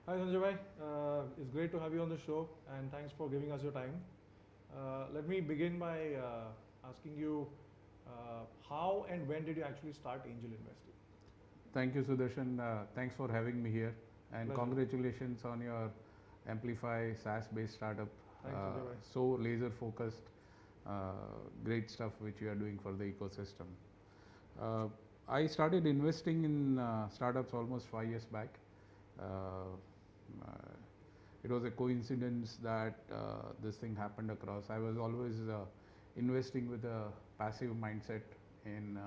Hi Sanjay bhai, it's great to have you on the show and thanks for giving us your time. Let me begin by asking you how and when did you actually start angel investing? Thank you, Sudarshan. Thanks for having me here, and Pleasure. congratulations on your Amplify SaaS-based startup. Thanks Sanjay bhai. So laser-focused, great stuff which you are doing for the ecosystem. Uh, I started investing in startups almost 5 years back. Uh, uh, it was a coincidence that this thing happened across. I was always investing with a passive mindset in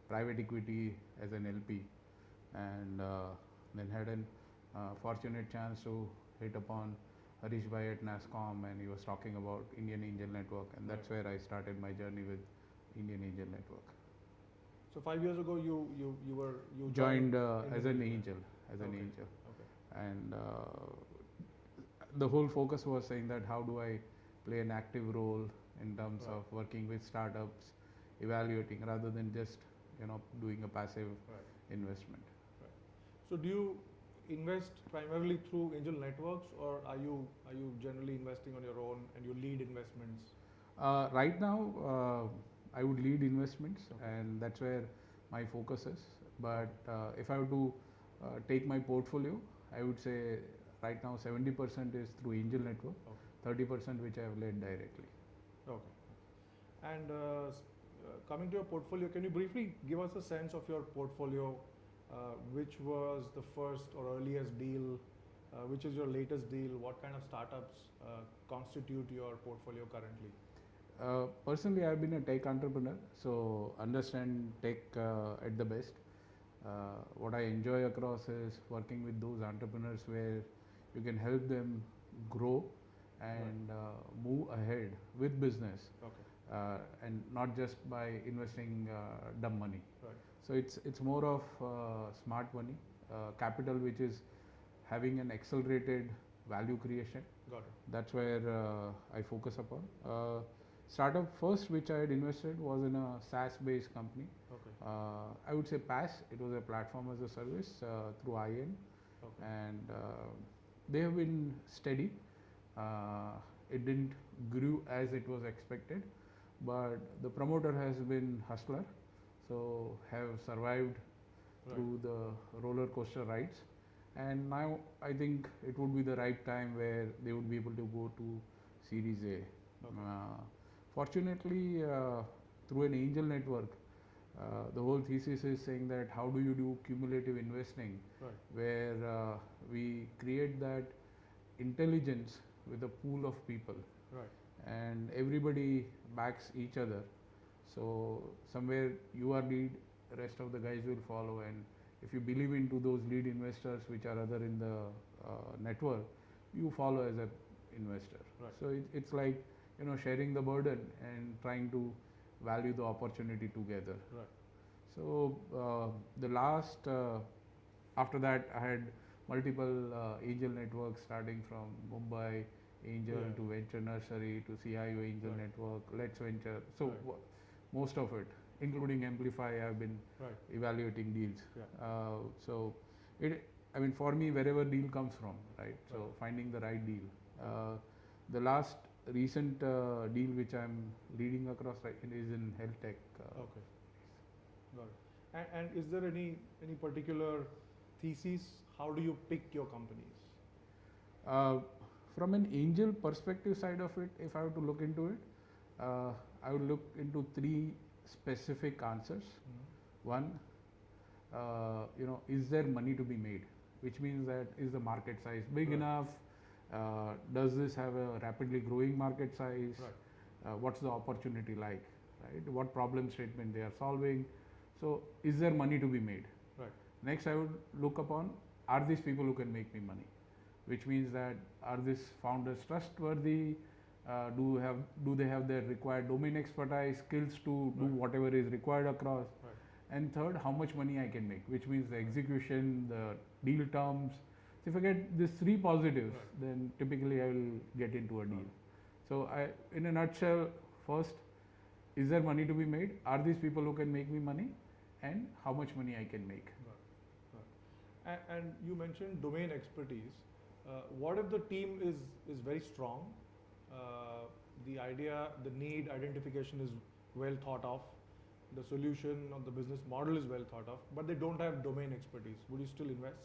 private equity as an LP, and then had an fortunate chance to hit upon Harish Bhai at NASCOM, and he was talking about Indian Angel Network, and that's where I started my journey with Indian Angel Network. So 5 years ago you joined as an angel, Okay. and the whole focus was saying that how do I play an active role in terms Right. of working with startups, evaluating rather than just doing a passive Right. investment. So do you invest primarily through angel networks or are you generally investing on your own and you lead investments? Right now, I would lead investments, Okay. and that's where my focus is. But if I were to take my portfolio, I would say right now 70% is through angel network, Okay. 30% which I have led directly. Okay. And coming to your portfolio, can you briefly give us a sense of your portfolio? Which was the first or earliest deal? Which is your latest deal? What kind of startups constitute your portfolio currently? Personally, I've been a tech entrepreneur, so understand tech at the best. What I enjoy across is working with those entrepreneurs where you can help them grow and move ahead with business, and not just by investing dumb money. Right. So it's more of smart money, capital which is having an accelerated value creation. Got it. That's where I focus upon. Startup first which I had invested was in a SaaS-based company. Okay. I would say PaaS. It was a platform as a service through IN, Okay. and they have been steady. It didn't grew as it was expected, but the promoter has been hustler, so have survived through the roller coaster rides, and now I think it would be the right time where they would be able to go to Series A. Fortunately, through an angel network, the whole thesis is saying that how do you do cumulative investing, where we create that intelligence with a pool of people, and everybody backs each other. So somewhere you are lead, rest of the guys will follow, and if you believe into those lead investors which are other in the network, you follow as an investor. So it's like sharing the burden and trying to value the opportunity together. So the last after that I had multiple angel networks starting from Mumbai Angel to Venture Nursery to CIO Angel Network, Let's Venture. So most of it, including Amplify, I've been evaluating deals. So I mean, for me, wherever deal comes from, right? So finding the right deal. The last recent deal which I'm leading across is in health tech. Okay. Got it. And is there any particular thesis? How do you pick your companies? From an angel perspective side of it, if I were to look into it, I would look into three specific answers. One, is there money to be made? Which means that is the market size big enough? Does this have a rapidly growing market size? What's the opportunity like? Right? What problem statement they are solving? So is there money to be made? Next, I would look upon, are these people who can make me money? Which means that are these founders trustworthy? Do they have the required domain expertise, skills to do whatever is required across? And third, how much money I can make, which means the execution, the deal terms. So if I get these three positives, then typically I will get into a deal. So in a nutshell, first, is there money to be made? Are these people who can make me money? And how much money I can make? And you mentioned domain expertise. What if the team is very strong? The idea, the need identification is well thought of, the solution or the business model is well thought of, but they don't have domain expertise. Would you still invest?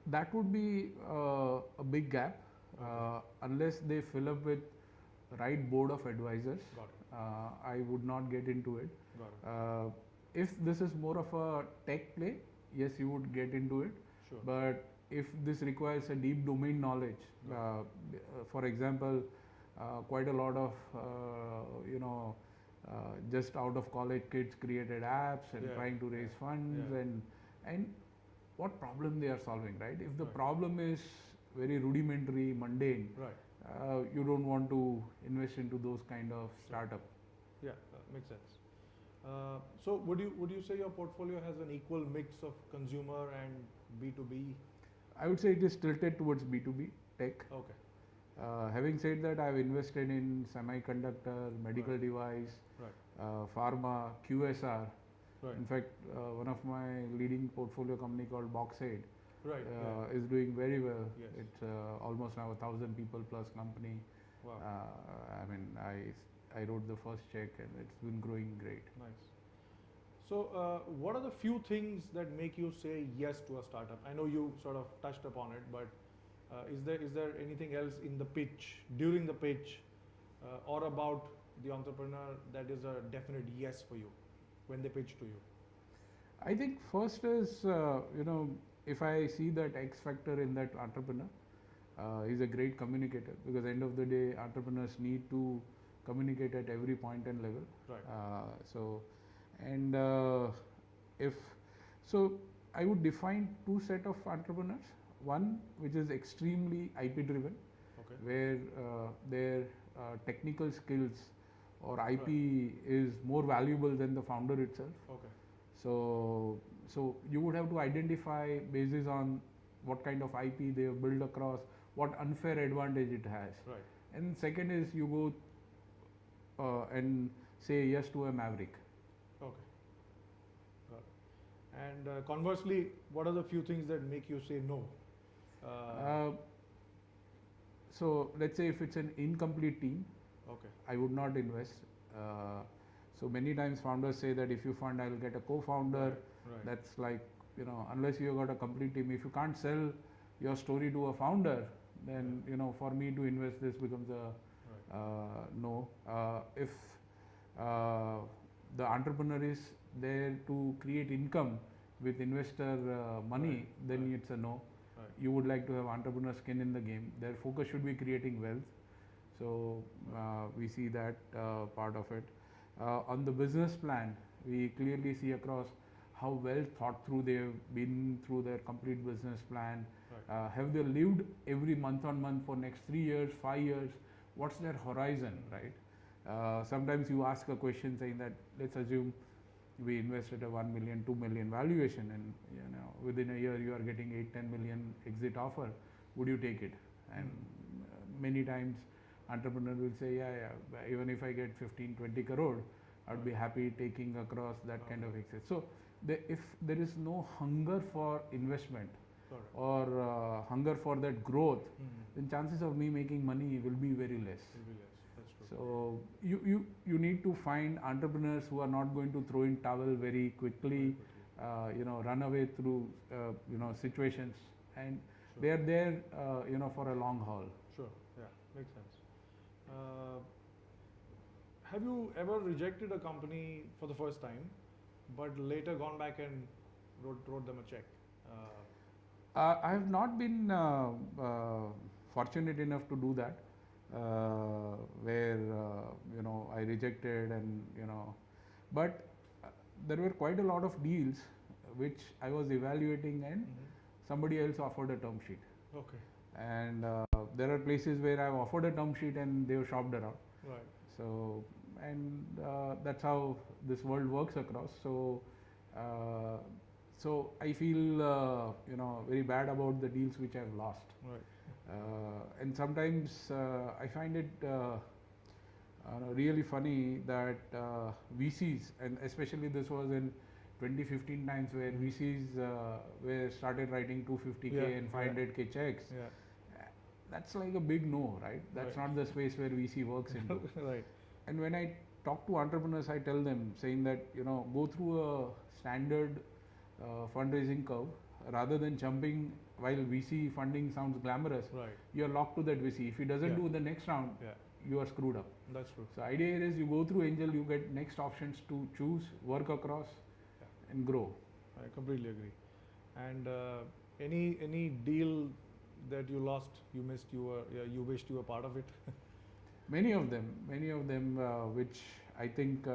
That would be a big gap unless they fill up with right board of advisors. Got it. I would not get into it. Got it. If this is more of a tech play, yes, you would get into it. Sure. But if this requires a deep domain knowledge, for example, quite a lot of just out of college kids created apps and trying to raise funds and what problem they are solving, right? If the problem is very rudimentary, mundane, you don't want to invest into those kind of startup. Yeah, makes sense. So would you say your portfolio has an equal mix of consumer and B2B? I would say it is tilted towards B2B tech. Okay. Having said that, I've invested in semiconductor, medical device, pharma, QSR. In fact, one of my leading portfolio company called Boxaid is doing very well. Yes. It's almost now 1,000 people plus company. Wow. I mean, I wrote the first check and it's been growing great. Nice. So, what are the few things that make you say yes to a startup? I know you sort of touched upon it, but is there anything else in the pitch, during the pitch, or about the entrepreneur that is a definite yes for you when they pitch to you? I think first is if I see that X factor in that entrepreneur, he's a great communicator, because at the end of the day, entrepreneurs need to communicate at every point and level. I would define two set of entrepreneurs. One which is extremely IP driven, where their technical skills or IP is more valuable than the founder itself. So you would have to identify basis on what kind of IP they have built across, what unfair advantage it has. And second is you go and say yes to a maverick. And conversely, what are the few things that make you say no? So let's say if it's an incomplete team, I would not invest. So many times founders say that if you fund, I will get a co-founder. That's like, unless you have got a complete team, if you can't sell your story to a founder, then for me to invest, this becomes a no. If the entrepreneur is there to create income with investor money, then it's a no. You would like to have entrepreneur skin in the game. Their focus should be creating wealth. So we see that part of it. On the business plan, we clearly see across how well thought through they've been through their complete business plan. Have they lived every month on month for next 3 years, 5 years? What's their horizon, right? Sometimes you ask a question saying that, let's assume we invested a 1 million, 2 million valuation, and within a year you are getting 8-10 million exit offer. Would you take it? And many times entrepreneur will say, even if I get 15-20 crore, I'd be happy taking across that kind of exit. So if there is no hunger for investment or hunger for that growth, then chances of me making money will be very less. So you need to find entrepreneurs who are not going to throw in towel very quickly, run away through situations, and they are there for a long haul. Sure, yeah, makes sense. Have you ever rejected a company for the first time, but later gone back and wrote them a check? I have not been fortunate enough to do that. Where I rejected but there were quite a lot of deals which I was evaluating and somebody else offered a term sheet. And there are places where I've offered a term sheet and they've shopped around. So and that's how this world works across. So I feel very bad about the deals which I've lost. And sometimes I find it really funny that VCs, and especially this was in 20-15 times where VCs were started writing 250K and 500K checks. That's like a big no, right? That's not the space where VC works into. Right. And when I talk to entrepreneurs, I tell them saying that, go through a standard fundraising curve rather than jumping while VC funding sounds glamorous. Right. You're locked to that VC. If he doesn't do the next round, you are screwed up. That's true. So idea is you go through angel, you get next options to choose, work across, and grow. I completely agree. And any deal that you lost, you missed, you wished you were part of it? Many of them, which I think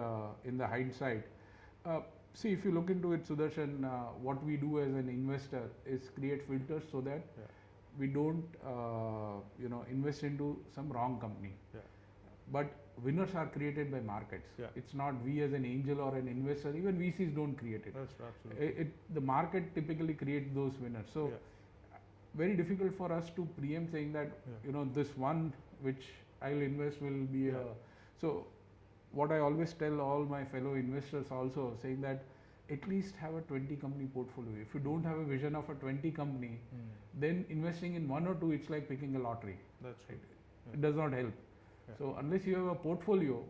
in the hindsight, see, if you look into it, Sudarshan, what we do as an investor is create filters so that we don't, invest into some wrong company. But winners are created by markets. It's not we as an angel or an investor. Even VCs don't create it. That's absolutely. The market typically creates those winners. So very difficult for us to preempt saying that this one which I'll invest will be so what I always tell all my fellow investors also, saying that at least have a 20 company portfolio. If you don't have a vision of a 20 company, then investing in one or two, it's like picking a lottery. That's right. It does not help. So unless you have a portfolio,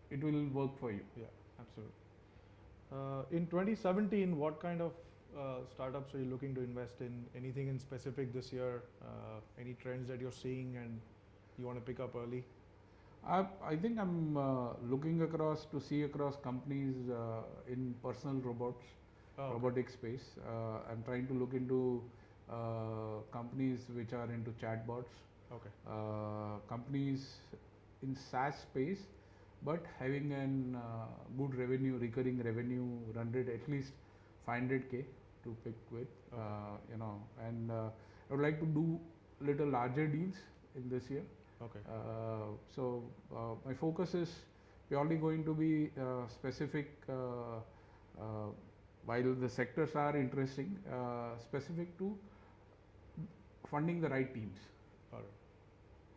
it will work for you. Yeah, absolutely. In 2017, what kind of startups are you looking to invest in? Anything in specific this year? Any trends that you're seeing and you want to pick up early? I think I'm looking across companies in personal robotics space. I'm trying to look into companies which are into chatbots. Companies in SaaS space, but having an good revenue, recurring revenue run rate, at least 500K to pick with, and I would like to do little larger deals in this year. So my focus is purely going to be specific, while the sectors are interesting, specific to funding the right teams.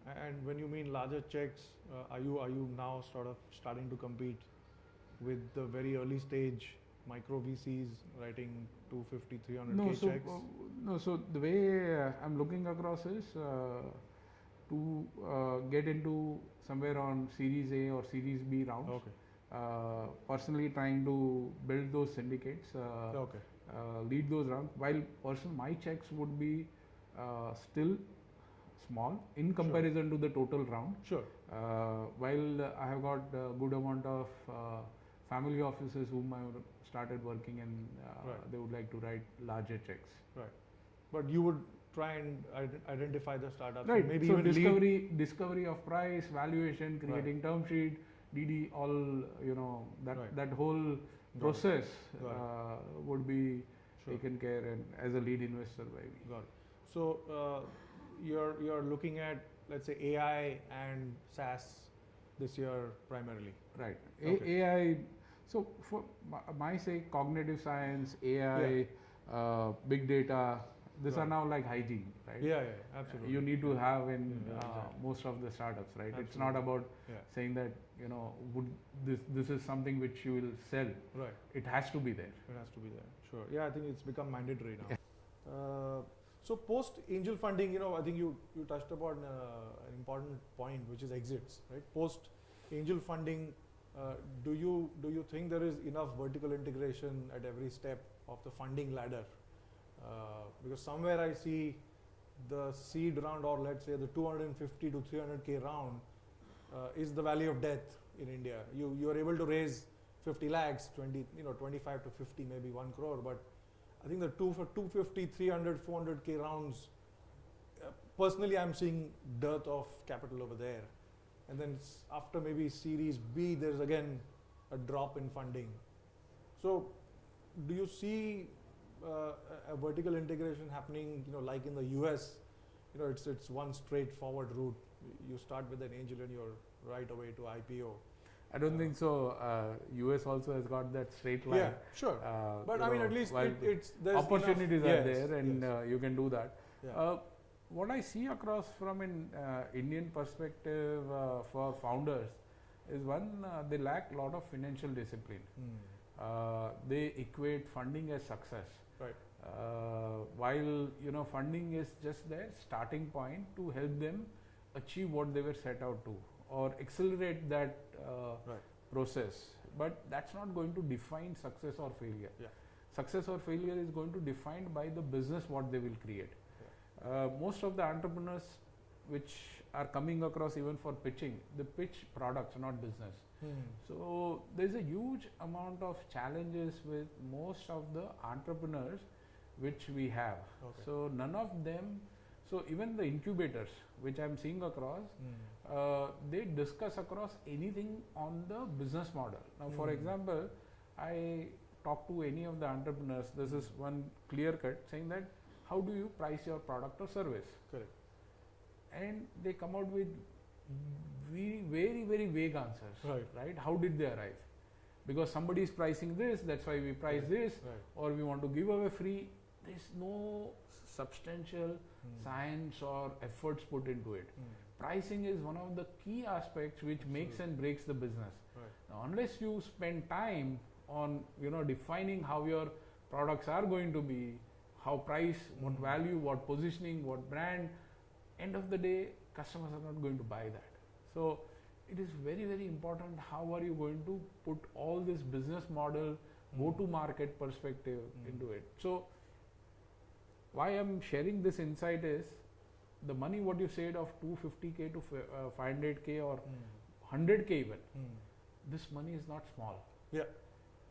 And when you mean larger checks, are you now sort of starting to compete with the very early stage micro VCs writing 250, 300K checks? No, so the way I'm looking across is to get into somewhere on Series A or Series B rounds. Personally trying to build those syndicates, lead those rounds, while my checks would be still small in comparison to the total round. While I have got a good amount of family offices whom I started working, and they would like to write larger checks. But you would try and identify the startups. Right. Maybe so even discovery of price, valuation, creating term sheet, DD, all that whole process would be taken care and as a lead investor by me. Got it. So you're looking at, let's say, AI and SaaS this year primarily. Right. AI. So for my sake, cognitive science, AI, big data. These are now like hygiene, right? Absolutely. You need to have in most of the startups, right? Absolutely. It's not about saying that would this is something which you will sell. It has to be there. It has to be there. Sure. Yeah, I think it's become mandatory now. So post angel funding, I think you touched upon an important point, which is exits, right? Post angel funding, do you think there is enough vertical integration at every step of the funding ladder? Because somewhere I see the seed round, or let's say the 250 to 300K round, is the valley of death in India. You are able to raise 50 lakhs, 25 to 50, maybe 1 crore, but I think the 250, 300, 400K rounds, personally I'm seeing dearth of capital over there. And then after maybe Series B, there's again a drop in funding. So do you see a vertical integration happening, like in the US, it's one straightforward route. You start with an angel and you're right away to IPO. I don't think so. US also has got that straight line. Yeah, sure. But I mean, at least there's opportunities are there, and you can do that. Yeah. What I see across from an Indian perspective for founders is one, they lack a lot of financial discipline. they equate funding as success. Right. While funding is just their starting point to help them achieve what they were set out to, or accelerate that process. But that's not going to define success or failure. Yeah. Success or failure is going to be defined by the business what they will create. Yeah. Most of the entrepreneurs which are coming across even for pitching, they pitch products, not business. So there's a huge amount of challenges with most of the entrepreneurs which we have. Okay. So none of them, so even the incubators which I'm seeing across, they discuss across anything on the business model. Now for example, I talk to any of the entrepreneurs, this is one clear cut saying that how do you price your product or service? Correct. And they come out with very vague answers. Right? How did they arrive? Because somebody is pricing this, that's why we price this, or we want to give away free. There's no substantial science or efforts put into it. Pricing is one of the key aspects which makes and breaks the business. Now, unless you spend time on defining how your products are going to be, how price, what value, what positioning, what brand, end of the day customers are not going to buy that. So it is very important how are you going to put all this business model, go to market perspective into it. So why I'm sharing this insight is the money what you said of 250k to 500k or 100k even, this money is not small. Yeah.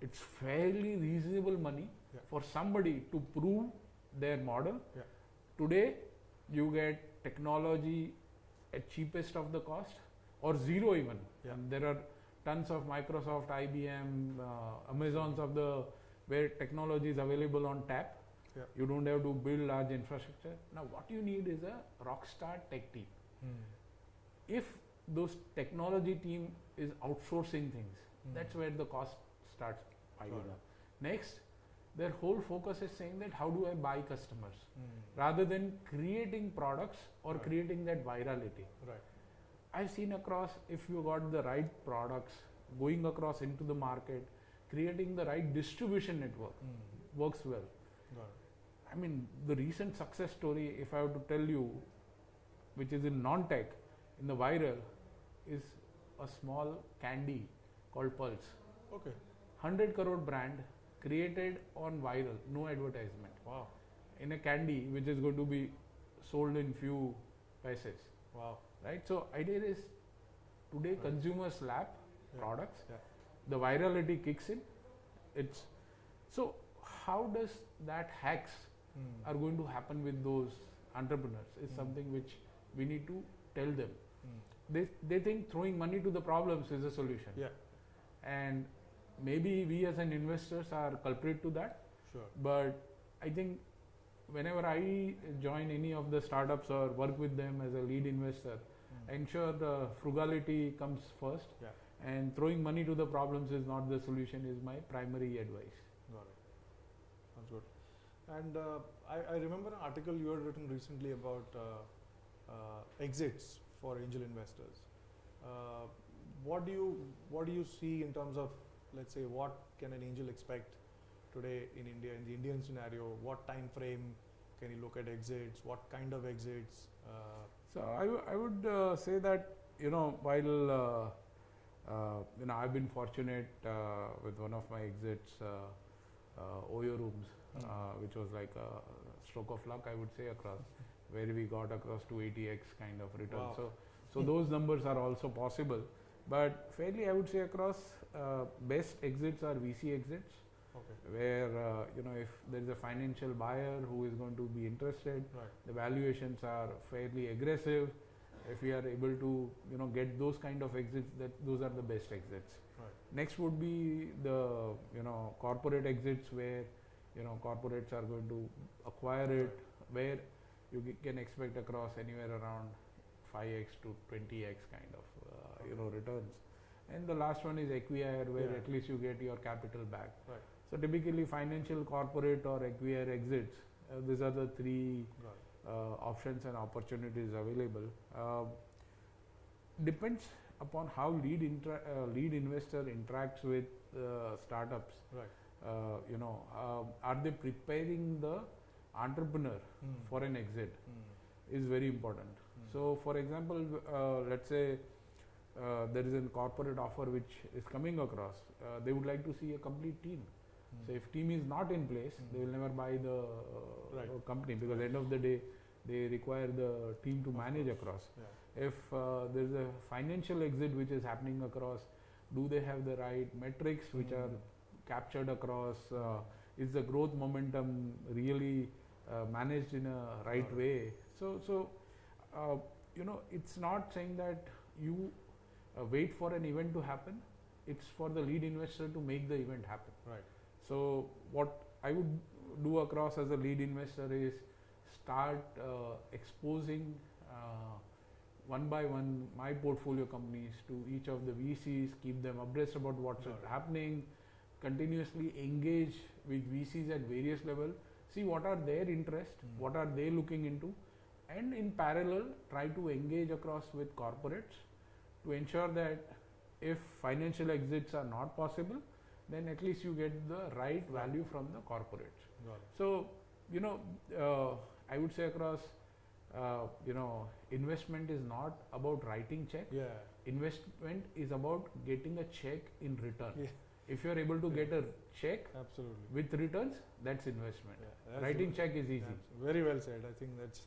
It's fairly reasonable money for somebody to prove their model. Yeah. Today you get technology at cheapest of the cost or zero even. Yeah. And there are tons of Microsoft, IBM, Amazons of the where technology is available on tap. Yeah. You don't have to build large infrastructure. Now what you need is a rockstar tech team. If those technology team is outsourcing things, that's where the cost starts piling up. Next, their whole focus is saying that how do I buy customers rather than creating products or creating that virality. Right. I've seen across, if you got the right products, going across into the market, creating the right distribution network works well. I mean, the recent success story, if I have to tell you, which is in non-tech, in the viral, is a small candy called Pulse. Okay. 100 crore brand created on viral, no advertisement. Wow. In a candy which is going to be sold in few paise. Wow. Right? So idea is today consumers lap products, the virality kicks in. It's so how does that hacks are going to happen with those entrepreneurs is something which we need to tell them. They think throwing money to the problems is a solution. Yeah. And maybe we as an investors are culprit to that. Sure. But I think whenever I join any of the startups or work with them as a lead investor, I ensure the frugality comes first. Yeah. And throwing money to the problems is not the solution is my primary advice. Got it. That's good. And I remember an article you had written recently about exits for angel investors. What do you see in terms of, let's say, what can an angel expect today in India, in the Indian scenario? What time frame can you look at exits? What kind of exits? So I would say that while I've been fortunate with one of my exits, Oyo Rooms, which was like a stroke of luck, I would say, across where we got across 280x kind of return. Wow. So those numbers are also possible, but fairly I would say across best exits are VC exits. Okay. Where if there is a financial buyer who is going to be interested, the valuations are fairly aggressive. If we are able to get those kind of exits, those are the best exits. Right. Next would be the corporate exits where corporates are going to acquire it, where you can expect across anywhere around 5x to 20x kind of returns. And the last one is acquire, where at least you get your capital back. Right. So typically financial, corporate or acquire exits, these are the three options and opportunities available. Depends upon how lead investor interacts with startups. Right. Are they preparing the entrepreneur for an exit is very important. So, for example, let's say there is a corporate offer which is coming across. They would like to see a complete team. So, if team is not in place, they will never buy the company, because at the end of the day, they require the team to manage across. Yeah. If there is a financial exit which is happening across, do they have the right metrics which are captured across? Is the growth momentum really managed in a right way? So it's not saying that you wait for an event to happen. It's for the lead investor to make the event happen. Right. So what I would do across as a lead investor is start exposing one by one my portfolio companies to each of the VCs, keep them abreast about what's happening, continuously engage with VCs at various levels, see what are their interests, what are they looking into, and in parallel try to engage across with corporates to ensure that if financial exits are not possible, then at least you get the right value from the corporates. So, I would say across, investment is not about writing check. Yeah. Investment is about getting a check in return. Yeah. If you are able to get a check with returns, that's investment. Yeah, that's writing check is easy. Very well said. I think that's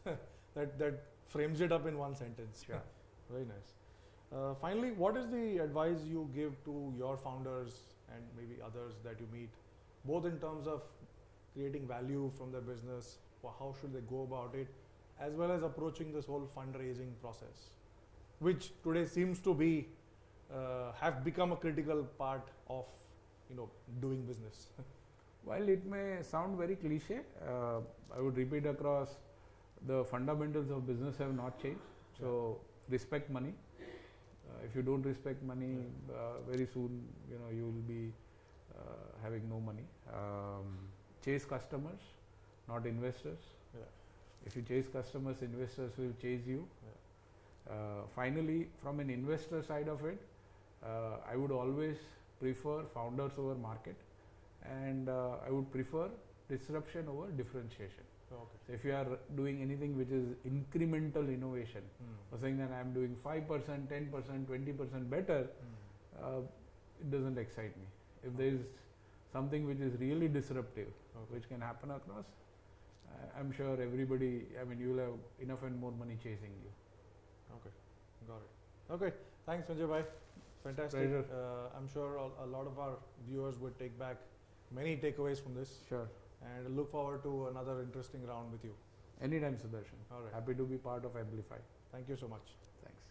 that frames it up in one sentence. Yeah. Very nice. Finally, what is the advice you give to your founders and maybe others that you meet, both in terms of creating value from their business, how should they go about it, as well as approaching this whole fundraising process, which today seems to be have become a critical part of doing business? While it may sound very cliche, I would repeat across, the fundamentals of business have not changed. So respect money. If you don't respect money, very soon you will be having no money. Chase customers, not investors. Yeah. If you chase customers, investors will chase you. Yeah. Finally, from an investor side of it, I would always prefer founders over market, and I would prefer disruption over differentiation. Okay. So if you are doing anything which is incremental innovation, or saying that I am doing 5%, 10%, 20% better, it doesn't excite me. If there is something which is really disruptive, which can happen across, I'm sure everybody, you will have enough and more money chasing you. Okay, got it. Okay, thanks Sanjay bhai. Fantastic. Pleasure. I'm sure a lot of our viewers would take back many takeaways from this. Sure. And look forward to another interesting round with you. Anytime, Sudarshan. All right. Happy to be part of Amplifi. Thank you so much. Thanks.